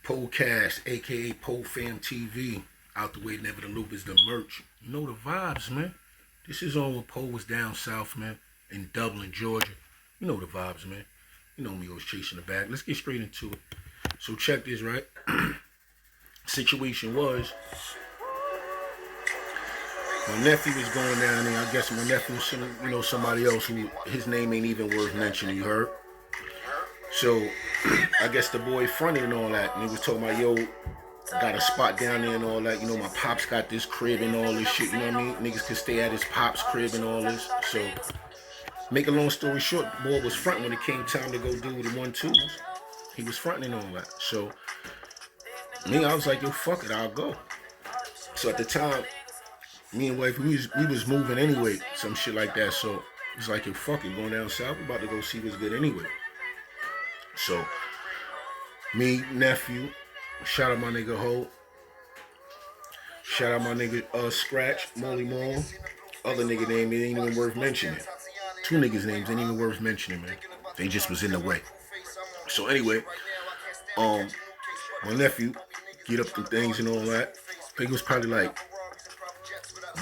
Pocast, aka Pofam TV. Out the way, never the loop is the merch. You know the vibes, man. This is on when Poe was down south, man, in Dublin, Georgia. You know the vibes, man. You know me always chasing the bag. Let's get straight into it. So check this, right? Situation was, my nephew was going down there. I guess my nephew was some, somebody else who his name ain't even worth mentioning, you heard? So I guess the boy fronted and all that, and he was talking about, yo, got a spot down there and all that. You know, my pops got this crib and all this shit, you know what I mean? Niggas could stay at his pops crib and all this. So, make a long story short, the boy was fronting when it came time to go do the 1-2s. He was fronting and all that. So, me, I was like, yo, fuck it, I'll go. So at the time, me and wife, we was moving anyway, some shit like that. So, it's like, yo, fuck it, going down south, we about to go see what's good anyway. So, me, nephew, shout out my nigga Ho. Shout out my nigga Scratch, Molly Mall. Other nigga name ain't even worth mentioning. Two niggas' names ain't even worth mentioning, man. They just was in the way. So anyway, my nephew get up them things and all that. I think it was probably like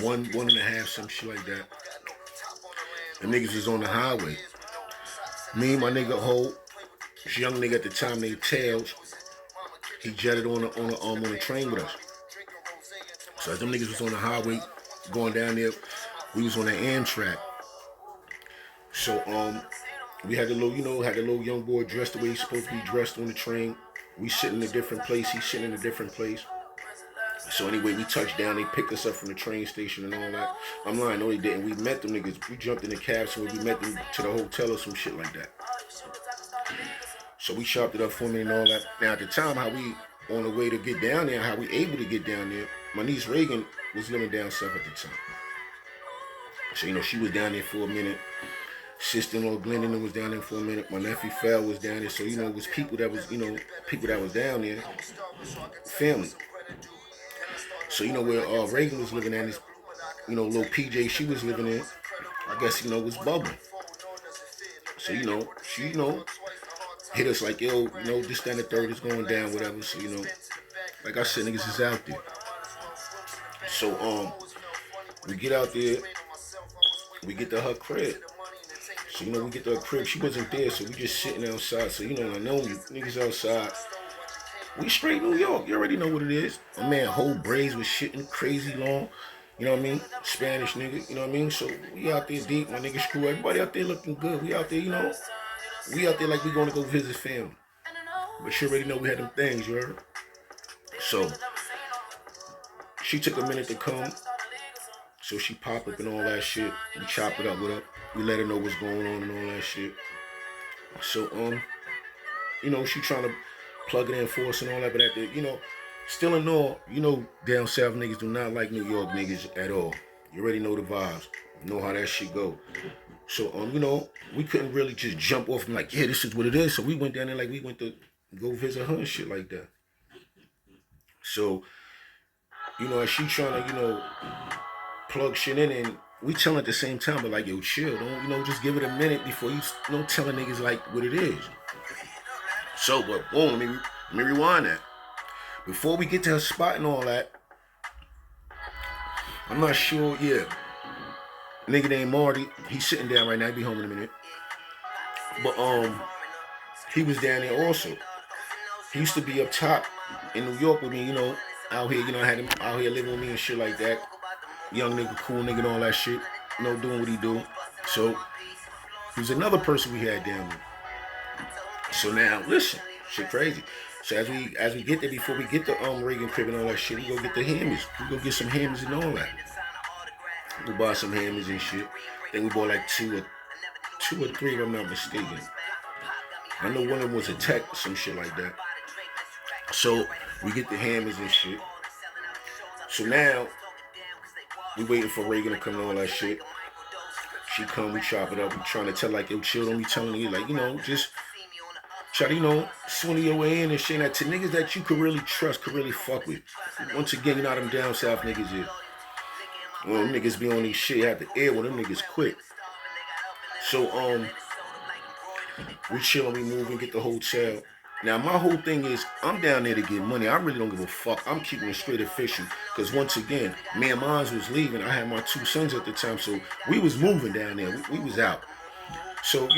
one and a half, some shit like that. The niggas was on the highway. Me and my nigga Ho, this young nigga at the time named Tails, he jetted on the train with us. So as them niggas was on the highway going down there, we was on the Amtrak. So we had the little young boy dressed the way he's supposed to be dressed on the train. We sitting in a different place, he's sitting in a different place. So anyway, we touched down, they picked us up from the train station and all that. I'm lying, no they didn't. We met them niggas, we jumped in the cab, so we met them to the hotel or some shit like that. So we chopped it up for me and all that. Now at the time, how we on the way to get down there, how we able to get down there, my niece Reagan was living down south at the time. So, she was down there for a minute. Sister-in-law Glendon was down there for a minute. My nephew Fell was down there. So, it was people that was, people that was down there. Family. So, where Reagan was living at, this, little PJ she was living in, I guess, was bubbling. So, she, hit us like, yo, this, that, and the third is going down, whatever. So, like I said, niggas is out there. So, we get out there, we get to her crib. So, we get to her crib, she wasn't there, so we just sitting outside. So, I know you, niggas outside. We straight New York, you already know what it is. My man, whole braids was shitting crazy long, you know what I mean? Spanish nigga, you know what I mean? So, we out there deep, my nigga Screw, everybody out there looking good. We out there, we out there like we gonna go visit family. But she already know we had them things, you heard? So, she took a minute to come. So she popped up and all that shit. We chopped it up with her. We let her know what's going on and all that shit. So, she trying to plug it in for us and all that. But at the, still in all, down south niggas do not like New York niggas at all. You already know the vibes. You know how that shit go. So, we couldn't really just jump off and like, yeah, this is what it is. So we went down there like we went to go visit her and shit like that. So, as she trying to, plug shit in, and we telling at the same time, but like, yo, chill, don't, just give it a minute before you, telling niggas like what it is. So, but boom, let me rewind that. Before we get to her spot and all that, I'm not sure, yeah. Nigga named Marty, he's sitting down right now, he'll be home in a minute. But he was down there also. He used to be up top in New York with me, out here, I had him out here living with me and shit like that. Young nigga, cool nigga and all that shit, doing what he do. So, he was another person we had down there. So now, listen, shit crazy. So as we get there, before we get the Reagan crib and all that shit, we go get the hammers. We go get some hammers and all that. We buy some hammers and shit. Then we bought like two or three, if I'm not mistaken. I know one of them was a tech or some shit like that. So we get the hammers and shit. So now we waiting for Reagan to come and all that shit. She come, we chop it up. We trying to tell like, yo, chill, don't be telling you like, just try to, swing your way in and shit. That to niggas that you could really trust, could really fuck with. Once again, them down south niggas is. Well, them niggas be on these shit, have the air with them niggas quick. So, we chill and we move and get the hotel. Now, my whole thing is, I'm down there to get money. I really don't give a fuck. I'm keeping it straight official. Because once again, me and mine was leaving. I had my 2 sons at the time, so we was moving down there. We was out. So,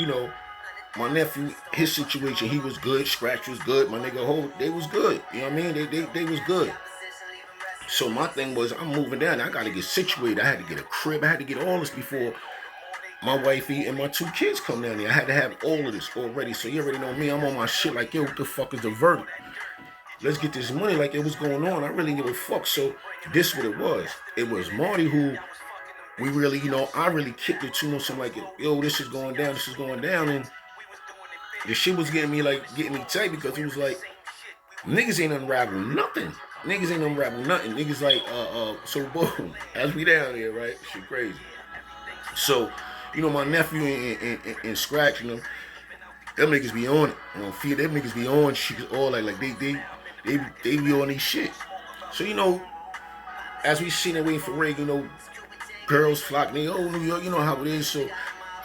my nephew, his situation, he was good. Scratch was good. My nigga Ho, they was good. You know what I mean? They was good. So my thing was, I'm moving down. I got to get situated. I had to get a crib. I had to get all this before my wifey and my 2 kids come down there. I had to have all of this already. So you already know me. I'm on my shit like, yo, what the fuck is the verdict? Let's get this money like it was going on. I really didn't give a fuck. So this what it was. It was Marty who we really, I really kicked it to him. So I'm like, yo, this is going down. This is going down. And the shit was getting me tight because it was like, niggas ain't unravel nothing. Niggas ain't unravel nothing. Niggas like, so boom, as we down here, right? Shit crazy. So, my nephew and Scratch, them niggas be on it. Fear them niggas be on shit all like they be on these shit. So, as we sitting there waiting for Ray, girls flock me, oh, New York, you know how it is. So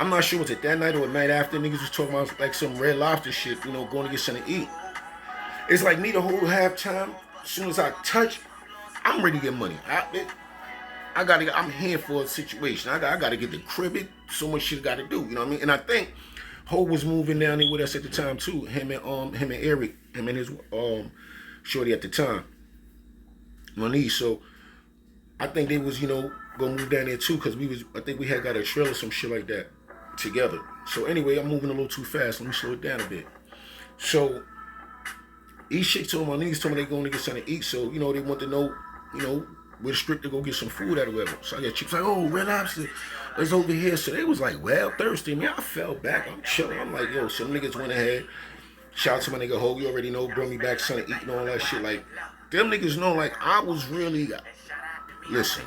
I'm not sure was it that night or a night after niggas was talking about like some Red Lobster shit, going to get something to eat. It's like me the whole halftime, as soon as I touch, I'm ready to get money. I'm here for a situation. I gotta get the crib. So much shit I gotta do. You know what I mean? And I think Ho was moving down there with us at the time too. Him and Eric, him and his shorty at the time. Monique. So I think they was, gonna move down there too, because I think we had got a trailer or some shit like that together. So anyway, I'm moving a little too fast. Let me slow it down a bit. So these chicks told my niggas told me they going to get something to eat. So, they want to know, where the strip to go get some food at or whatever. So I got chicks like, oh, Red Lobster, it's over here. So they was like, well, thirsty. Man, I fell back. I'm chilling. I'm like, yo, some niggas went ahead. Shout out to my nigga Ho. You already know, bring me back something to eat and all that shit. Like, them niggas know, like, I was really, listen,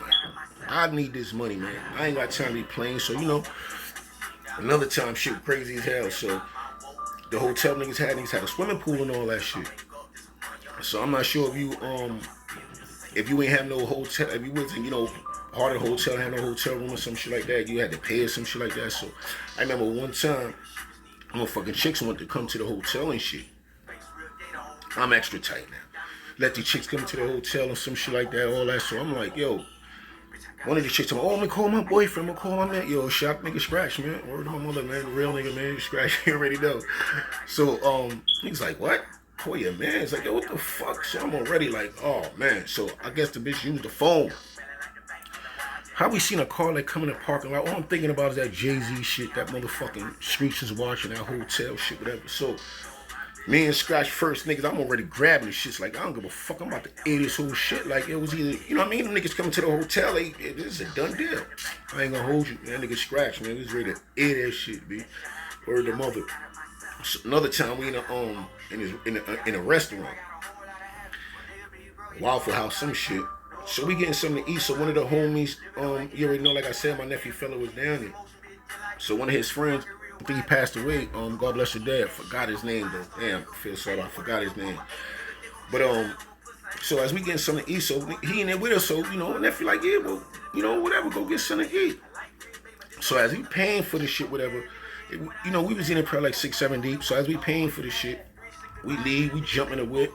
I need this money, man. I ain't got time to be playing. So, another time shit crazy as hell. So the hotel niggas had a swimming pool and all that shit. So I'm not sure if you ain't have no hotel, if you wasn't, part of the hotel, had no hotel room or some shit like that, you had to pay or some shit like that. So I remember one time, motherfucking chicks wanted to come to the hotel and shit. I'm extra tight now. Let the chicks come to the hotel and some shit like that, all that. So I'm like, yo, one of the chicks told me, oh, I'm gonna call my boyfriend, I'm gonna call my man. Yo, shop nigga Scratch, man. Word to my mother, man. Real nigga, man. Scratch, you already know. So, he's like, what? Call your man. It's like, yo, what the fuck? So I'm already like, oh, man. So I guess the bitch used the phone. How we seen a car like come in the parking lot? All I'm thinking about is that Jay-Z shit, that motherfucking Streets is watching, that hotel shit, whatever. So me and Scratch first, niggas, I'm already grabbing the shit. Like, I don't give a fuck. I'm about to eat this whole shit. Like, it was either, you know what I mean? Them niggas coming to the hotel, this is a done deal. I ain't gonna hold you. That nigga Scratch, man, we was ready to eat that shit, B. Word the mother. So another time we in a restaurant. Waffle House, some shit. So we getting something to eat. So one of the homies, you already know, like I said, my nephew fella was down there. So one of his friends, I think he passed away. God bless your dad. Forgot his name though. Damn, I feel sorry. I forgot his name. But so as we getting something to eat, so he in there with us. So nephew like, yeah, well, whatever, go get something to eat. So as we paying for the shit, whatever, we was in there probably like 6-7 deep. So as we paying for the shit, we leave, we jump in the whip,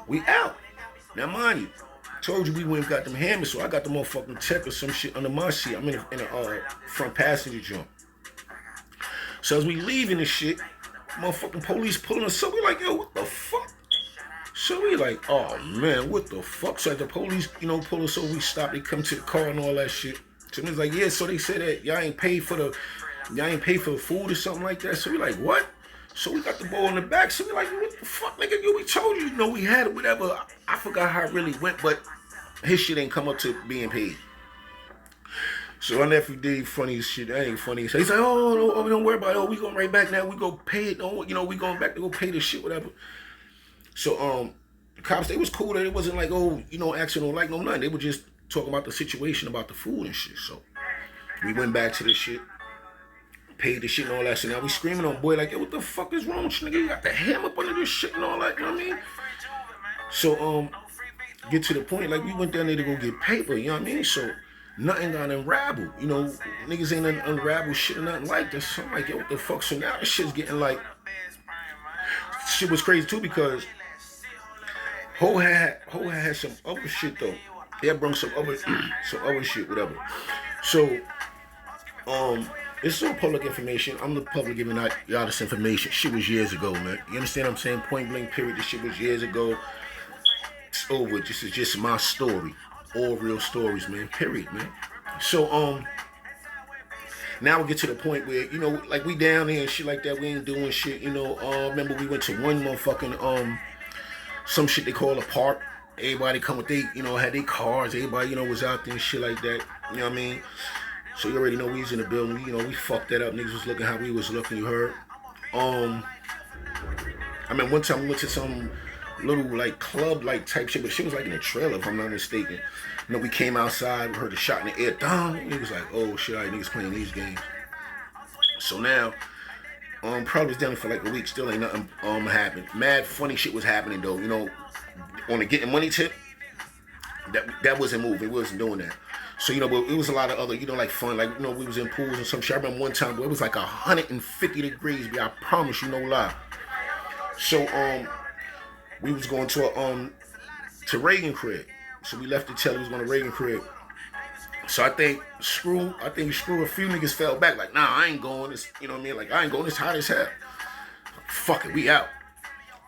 we out. Now mind you, told you we went and got them hammers, so I got the motherfucking tech or some shit under my seat. I'm in a front passenger jump. So as we leaving this shit, motherfucking police pulling us up. We like, yo, what the fuck? So we like, oh man, what the fuck? So as the police, pull us over, we stop, they come to the car and all that shit. So it's like, yeah, so they said that y'all ain't paid for the food or something like that. So we like, what? So we got the ball in the back. So we like, what the fuck, nigga? We told you, we had it, whatever. I forgot how it really went, but his shit ain't come up to being paid. So our nephew did funny as shit. That ain't funny. So he's like, oh, no, don't worry about it. Oh, we going right back now. We go pay it. Oh, we going back to go pay this shit, whatever. So the cops, they was cool. That it wasn't like, oh, action don't like no nothing. They were just talking about the situation, about the food and shit. So we went back to this shit. Paid the shit and all that. So now we screaming on boy like, yo, what the fuck is wrong with you, nigga? You got the ham up under this shit and all that, you know what I mean? So, get to the point, like, we went down there to go get paper, you know what I mean? So, nothing got unraveled, niggas ain't unraveled shit or nothing like this. So I'm like, yo, what the fuck? So now this shit's getting like, shit was crazy too because Ho had some other shit though. He had brought some other some other shit, whatever. So it's all public information. I'm the public giving out y'all this information. Shit was years ago, man. You understand what I'm saying? Point blank period. This shit was years ago. It's over. This is just my story. All real stories, man. Period, man. So now we get to the point where, you know, like we down there and shit like that, we ain't doing shit, you know. Remember we went to one motherfucking some shit they call a park. Everybody come with they, you know, had their cars, everybody, you know, was out there and shit like that. You know what I mean? So you already know we was in the building, you know, we fucked that up. Niggas was looking how we was looking, you heard. I mean one time we went to some little like club like type shit, but shit was like in a trailer if I'm not mistaken. You know, we came outside, we heard a shot in the air, down. Niggas like, oh shit, all right, niggas playing these games. So now, probably was down there for like a week, still ain't nothing happened. Mad funny shit was happening though, you know, on the getting money tip, that wasn't moving, we wasn't doing that. So, you know, but it was a lot of other, you know, like fun, like, you know, we was in pools and some shit. I remember one time, it was like 150 degrees, but I promise you, no lie. So, we was going to Reagan crib. So we left the telly, we was going to Reagan crib. So I think Screw, a few niggas fell back, like, nah, I ain't going, it's, you know what I mean, like, I ain't going, it's hot as hell. Fuck it, we out.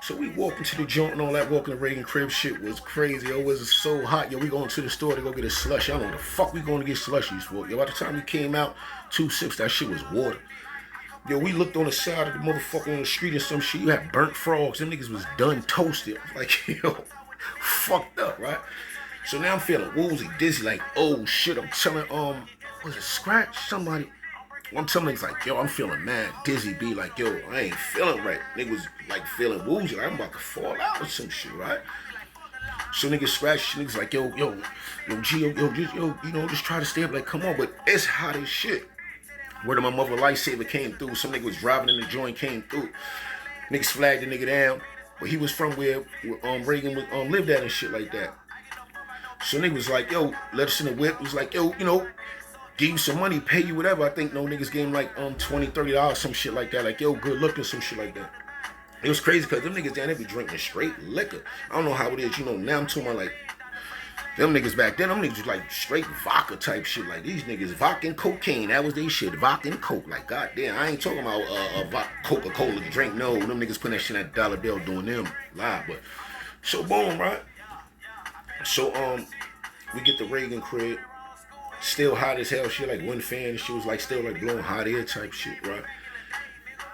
So we walked into the joint and all that, walking to Reagan crib, shit was crazy. Yo, it was so hot. Yo, we going to the store to go get a slushie. I don't know what the fuck we going to get slushies for. Yo, by the time we came out, 2 sips, that shit was water. Yo, we looked on the side of the motherfucker on the street or some shit. You had burnt frogs. Them niggas was done toasted. Like, yo, fucked up, right? So now I'm feeling woozy, dizzy, like, oh shit. I'm telling, was it Scratch? Somebody. I'm telling niggas like, yo, I'm feeling mad, dizzy, be like, yo, I ain't feeling right. Niggas was like feeling woozy, like I'm about to fall out or some shit, right? So niggas scratch, niggas like, yo, G, yo, you know, just try to stay up, like, come on, but it's hot as shit. Word of my mother, lightsaber came through, some nigga was driving in the joint, came through. Niggas flagged the nigga down, but he was from where Reagan lived at and shit like that. So niggas was like, yo, let us in the whip. He was like, yo, you know, give you some money, pay you whatever. I think no niggas gave him like $20, $30, some shit like that. Like, yo, good looking, some shit like that. It was crazy because them niggas down there be drinking straight liquor. I don't know how it is, you know, now I'm talking about like, them niggas back then, them niggas was like straight vodka type shit. Like these niggas, vodka and cocaine, that was they shit, vodka and coke. Like, goddamn, I ain't talking about Coca-Cola drink, no. Them niggas putting that shit in that dollar bill doing them live, but, so boom, right? So, we get the Reagan crib. Still hot as hell, shit, like one fan and shit was like still like blowing hot air type shit, right?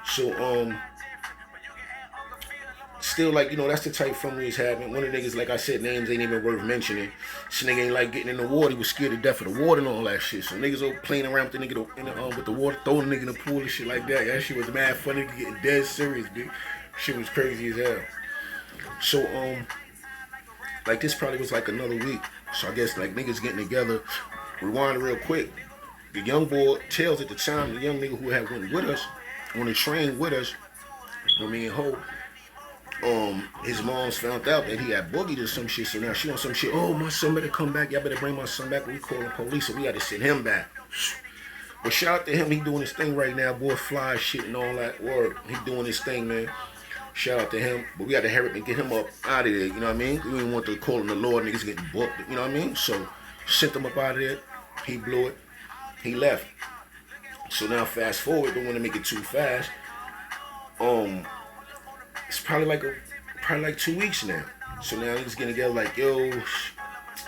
So still like, you know, that's the type fun we was having. One of the niggas, like I said, names ain't even worth mentioning. This nigga ain't like getting in the water, he was scared to death of the water and all that shit. So niggas over playing around with the nigga with the water, throwing the nigga in the pool and shit like that. That shit was mad funny, getting dead serious, dude. Shit was crazy as hell. So like this probably was like another week. So I guess like niggas getting together. Rewind real quick. The young boy tells at the time, the young nigga who had went with us, on the train with us, when me and Ho, his mom's found out that he had boogied or some shit. So now she on some shit. Oh, my son better come back. Y'all better bring my son back. We calling police, so we got to send him back. But shout out to him. He doing his thing right now. Boy, fly shit and all that word. He doing his thing, man. Shout out to him. But we got to hurry up and get him up out of there. You know what I mean? We didn't want to call him the Lord. Niggas getting booked. You know what I mean? So sent him up out of there. He blew it. He left. So now fast forward. Don't want to make it too fast. It's probably like 2 weeks now. So now niggas getting together like, yo,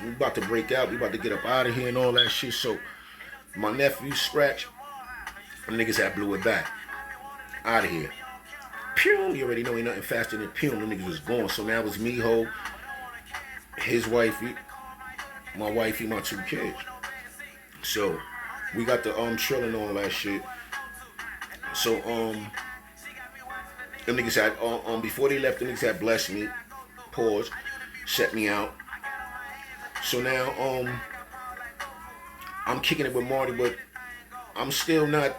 we about to break out. We about to get up out of here and all that shit. So my nephew Scratch, them niggas had blew it back. Out of here. Pew! You already know ain't nothing faster than pew. Them niggas was gone. So now it's me, Ho, his wifey, my wifey, my 2 kids. So we got the trill and all that shit. So them niggas had before they left, them niggas had blessed me, pause, set me out. So now I'm kicking it with Marty, but I'm still not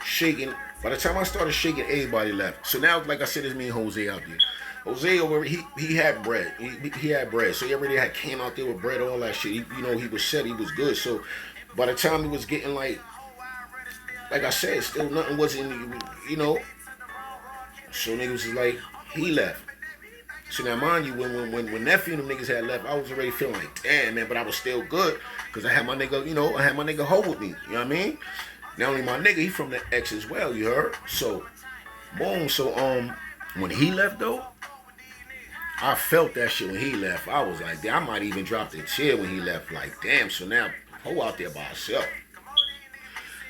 shaking. By the time I started shaking, everybody left. So now, like I said, it's me and Jose out there. Jose over, he had bread. He had bread. So he already had came out there with bread, all that shit. He was set. He was good. So by the time he was getting like I said, still nothing was in, you know. So niggas was like, he left. So now, mind you, when nephew and them niggas had left, I was already feeling like, damn, man, but I was still good because I had my nigga, I had my nigga Ho with me. You know what I mean? Not only my nigga, he from the X as well. You heard? So, boom. So, when he left though, I felt that shit when he left. I was like, damn, I might even drop the chair when he left. Like, damn. So now, Ho out there by himself.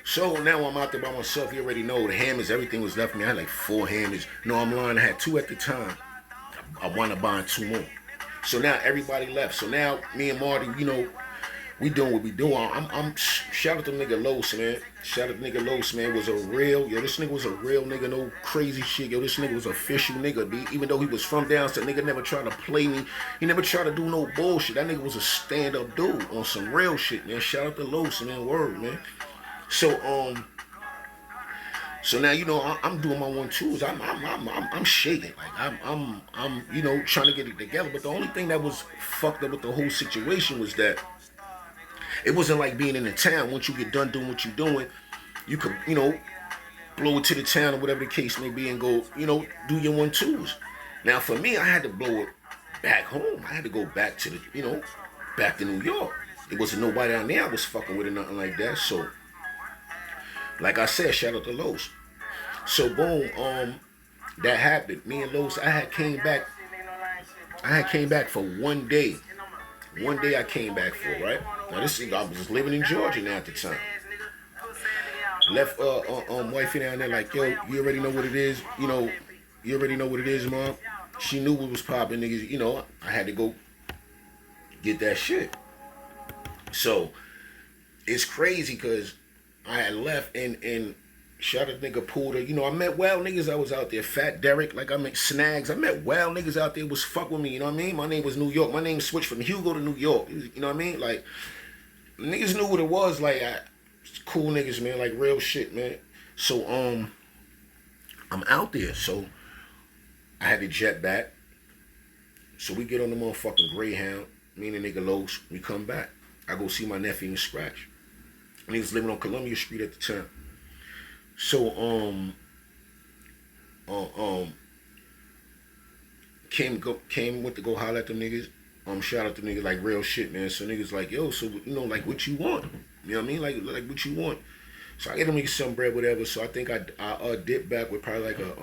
So now I'm out there by myself. You already know the hammers, everything was left me. I had like 4 hammers. No, I'm lying. I had 2 at the time. I wound up buying 2 more. So now everybody left. So now me and Marty, we doing what we doing. I'm shout out to nigga Los, man. Shout out to nigga Los, man. Was a real, this nigga was a real nigga, no crazy shit. This nigga was official nigga, B. Even though he was from down south, nigga never tried to play me. He never tried to do no bullshit. That nigga was a stand-up dude on some real shit, man. Shout out to Los, man. Word, man. So now I'm doing my 1-2s. I'm shaking, like I'm trying to get it together. But the only thing that was fucked up with the whole situation was that it wasn't like being in the town. Once you get done doing what you're doing, you could blow it to the town or whatever the case may be and go do your 1-2s. Now for me, I had to blow it back home. I had to go back to the back to New York. There wasn't nobody down there I was fucking with or nothing like that. So. Like I said, shout out to Los. So boom, that happened. Me and Los, I had came back for 1 day. 1 day I came back for, right? Now I was living in Georgia now at the time. Left wifey down there like, yo, you already know what it is. You already know what it is, mom. She knew what was popping, niggas. I had to go get that shit. So it's crazy because I had left and shot a nigga Poodle. I met wild niggas I was out there. Fat Derek, like I met Snags. I met wild niggas out there was fuck with me, you know what I mean? My name was New York. My name switched from Hugo to New York. You know what I mean? Like, niggas knew what it was. Like, cool niggas, man. Like, real shit, man. So, I'm out there. So, I had to jet back. So, we get on the motherfucking Greyhound. Me and the nigga Los, we come back. I go see my nephew in Scratch. And he was living on Columbia Street at the time. So, went to go holler at them niggas. Shout out to niggas like real shit, man. So niggas like, yo, so like what you want? You know what I mean? Like what you want? So I get them niggas some bread, whatever. So I think I dipped back with probably like a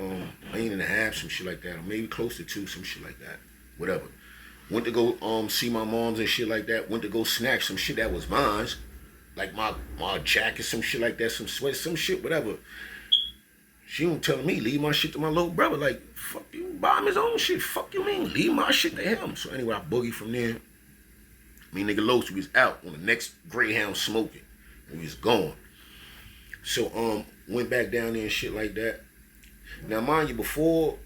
lane and a half, some shit like that, or maybe close to 2, some shit like that, whatever. Went to go see my moms and shit like that. Went to go snatch some shit that was mine. Like my jacket, some shit like that, some sweats, some shit, whatever. She was telling me, leave my shit to my little brother. Like, fuck you, buy him his own shit. Fuck you mean? Leave my shit to him. So anyway, I boogie from there. Me and nigga Los, we was out on the next Greyhound smoking. We was gone. So went back down there and shit like that. Now mind you, before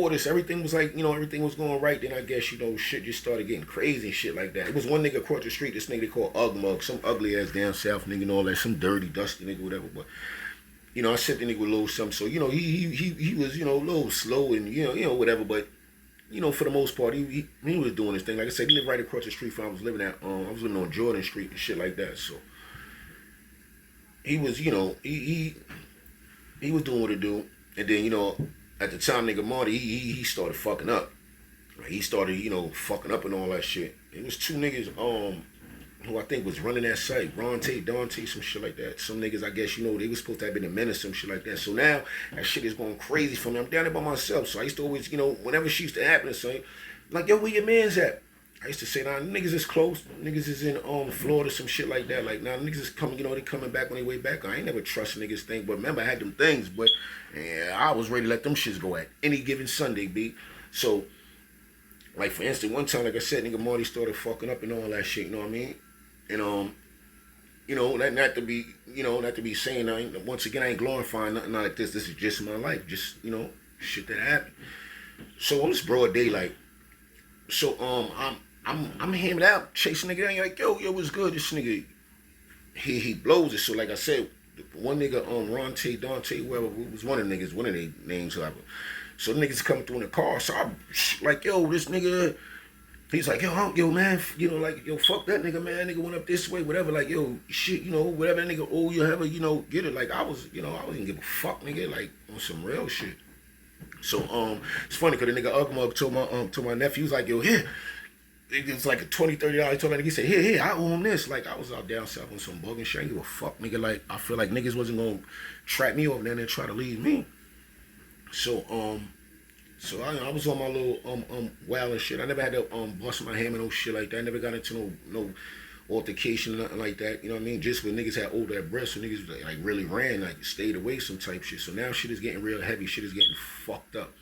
this, everything was like, everything was going right. Then I guess, shit just started getting crazy and shit like that. It was one nigga across the street, this nigga they called Ugmug, some ugly ass down south nigga and all that, some dirty, dusty nigga, whatever. But, I sent the nigga with a little something. So, he was, a little slow and, whatever. But, for the most part, he was doing his thing. Like I said, he lived right across the street from I was living at. I was living on Jordan Street and shit like that. So, he was, he was doing what he do. And then, at the time, nigga Marty, he started fucking up. Like, he started, fucking up and all that shit. And there's 2 niggas, who I think was running that site. Ronte, Dante, some shit like that. Some niggas, I guess, they was supposed to have been a menace, some shit like that. So now, that shit is going crazy for me. I'm down there by myself. So I used to always, whenever shit used to happen, say, like, yo, where your man's at? I used to say, nah, niggas is close. Niggas is in Florida, some shit like that. Like, nah, niggas is coming, they coming back on their way back. I ain't never trust niggas thing. But remember, I had them things, but I was ready to let them shits go at any given Sunday, B. So, like, for instance, one time, like I said, nigga Marty started fucking up and all that shit, you know what I mean? And, not to be saying, once again, I ain't glorifying nothing like this. This is just my life. Just, shit that happened. So, on this broad daylight, so, I'm hemming out, chasing nigga down. You're like, yo, what's good? This nigga, he blows it. So, like I said, one nigga, Ronte, Dante, whoever, was one of the niggas, one of their names, whoever. So, the niggas coming through in the car. So, I'm like, yo, this nigga, he's like, yo, man, like, yo, fuck that nigga, man. That nigga went up this way, whatever. Like, yo, shit, whatever that nigga owe you, ever, get it. Like, I wasn't give a fuck, nigga, like, on some real shit. So it's funny because the nigga Ugmug told my nephew, he was like, yo, here. It's like a $20, $30. He told that nigga, he said, here, I owe him this. Like, I was out down south on some bugging shit. I didn't give a fuck, nigga. Like, I feel like niggas wasn't gonna trap me over there and try to leave me. So I was on my little wild and shit. I never had to bust my hammer, no shit like that. I never got into no altercation or nothing like that. You know what I mean? Just when niggas had older at breath, so niggas like really ran, like stayed away some type shit. So now shit is getting real heavy. Shit is getting fucked up.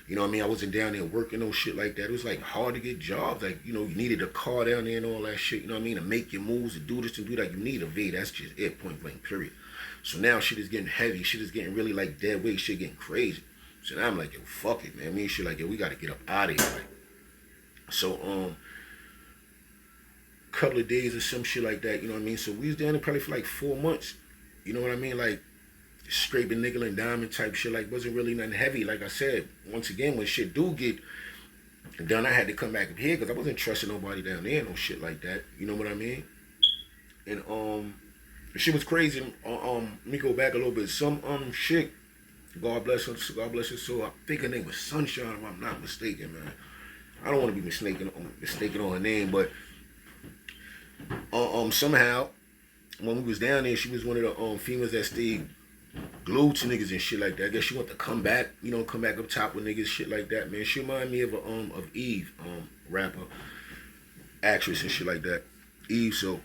You know what I mean? I wasn't down there working no shit like that. It was like hard to get jobs. Like, you know, you needed a car down there and all that shit. You know what I mean? To make your moves, to do this, to do that. You need a V. That's just it, point blank, period. So now shit is getting heavy. Shit is getting really like dead weight. Shit getting crazy. So now I'm like, yo, fuck it, man. Me and shit like, yo, we got to get up out of here. Like, so, couple of days or some shit like that. You know what I mean? So we was down there probably for like 4 months. You know what I mean? Like, scraping nickel and diamond type shit, like wasn't really nothing heavy. Like I said, once again, when shit do get done, I had to come back up here because I wasn't trusting nobody down there, no shit like that. You know what I mean? And the shit was crazy. Let me go back a little bit. Some shit, God bless her soul. I think her name was Sunshine, if I'm not mistaken, man. I don't want to be mistaken on her name, but somehow when we was down there, she was one of the females that stayed glued to niggas and shit like that. I guess she want to come back up top with niggas, shit like that, man. She remind me of Eve, rapper, actress and shit like that. Eve, so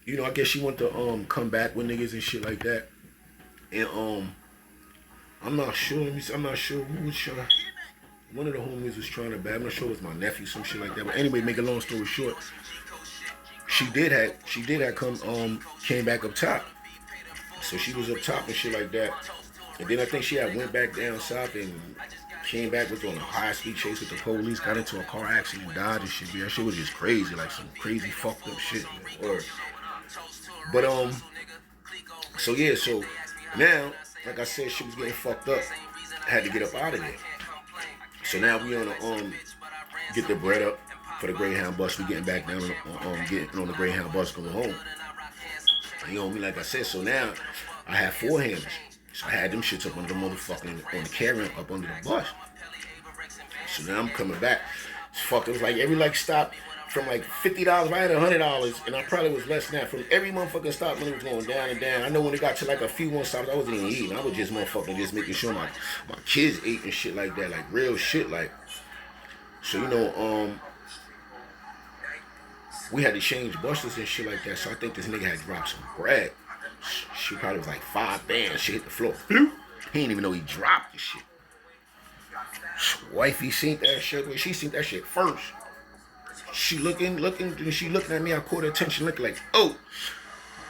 you know, I guess she want to come back with niggas and shit like that. And I'm not sure who was trying. One of the homies was trying to bad. I'm not sure it was my nephew, some shit like that. But anyway, make a long story short, she did have came back up top. So she was up top and shit like that. And then I think she had went back down south and came back, was on a high-speed chase with the police, got into a car accident, died and shit. That shit was just crazy, like some crazy fucked up shit. But so yeah, so now, like I said, shit was getting fucked up. I had to get up out of there. So now we on the get the bread up for the Greyhound bus. We getting back down getting on the Greyhound bus going home. You know what I mean? Like I said, so now I have 4 hammers. So I had them shits up under the motherfucking, on the carrier up under the bus. So now I'm coming back. It's fucked. It was like every like stop from like $50, I had $100, and I probably was less than that. From every motherfucking stop when it was going down and down. I know when it got to like a few more stops, I wasn't even eating. I was just motherfucking just making sure my kids ate and shit like that, like real shit, like. So you know, we had to change buses and shit like that. So I think this nigga had dropped some bread. She probably was like 5 bands. She hit the floor. He didn't even know he dropped the shit. Wifey seen that shit. She seen that shit first. She looking, she looking at me. I caught her attention, looking like, oh,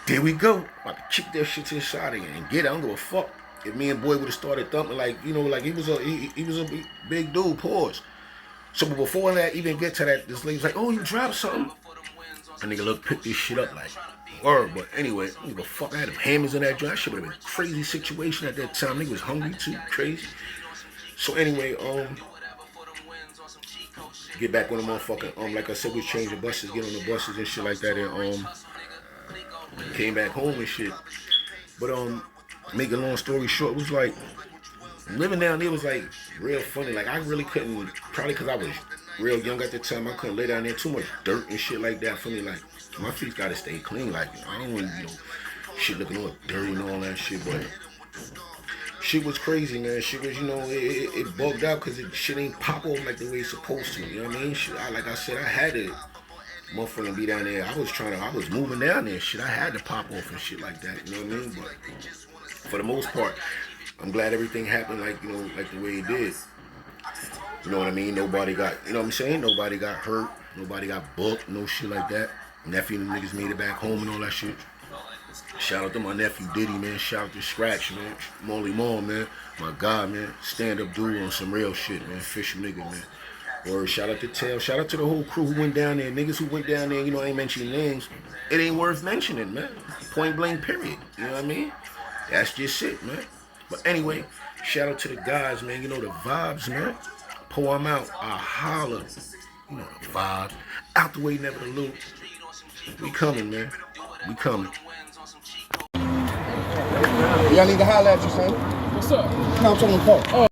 there we go. About to kick that shit to the side again and get it. I don't give a fuck. If me and boy would have started thumping, like, you know, like he was a big dude. Pause. So but before that even get to that, this lady's like, oh, you dropped something. And nigga look, pick this shit up like, word. But anyway, I don't give a fuck. I had them hammers in that joint. That shit would have been a crazy situation at that time. Nigga was hungry too, crazy. So anyway, get back on the motherfucking, like I said, we was changing buses, get on the buses and shit like that, and came back home and shit. But make a long story short, it was like, living down there was like real funny. Like I really couldn't, probably because I was real young at the time, I couldn't lay down there. Too much dirt and shit like that for me. Like my feet gotta stay clean. Like I don't want shit looking all dirty and all that shit. But shit was crazy, man. Shit was, you know, it bugged out because shit ain't pop off like the way it's supposed to. You know what I mean? Shit, like I said, I had to motherfucking be down there. I was moving down there. Shit, I had to pop off and shit like that. You know what I mean? But for the most part, I'm glad everything happened like, you know, like the way it did. You know what I mean? Nobody got, you know what I'm saying? Nobody got hurt. Nobody got booked. No shit like that. Nephew and the niggas made it back home and all that shit. Shout out to my nephew Diddy, man. Shout out to Scratch, man. Molly Mall, man. My God, man. Stand up dude on some real shit, man. Official nigga, man. Or shout out to Tail. Shout out to the whole crew who went down there. Niggas who went down there, you know, I ain't mentioning names. It ain't worth mentioning, man. Point blank, period. You know what I mean? That's just it, man. But anyway, shout out to the guys, man. You know the vibes, man. Pofam out. I holler. You know the vibes. Out the way, never the loop. We coming, man. We coming. Y'all need to holler at you, son. What's up? No, I'm talking to Paul.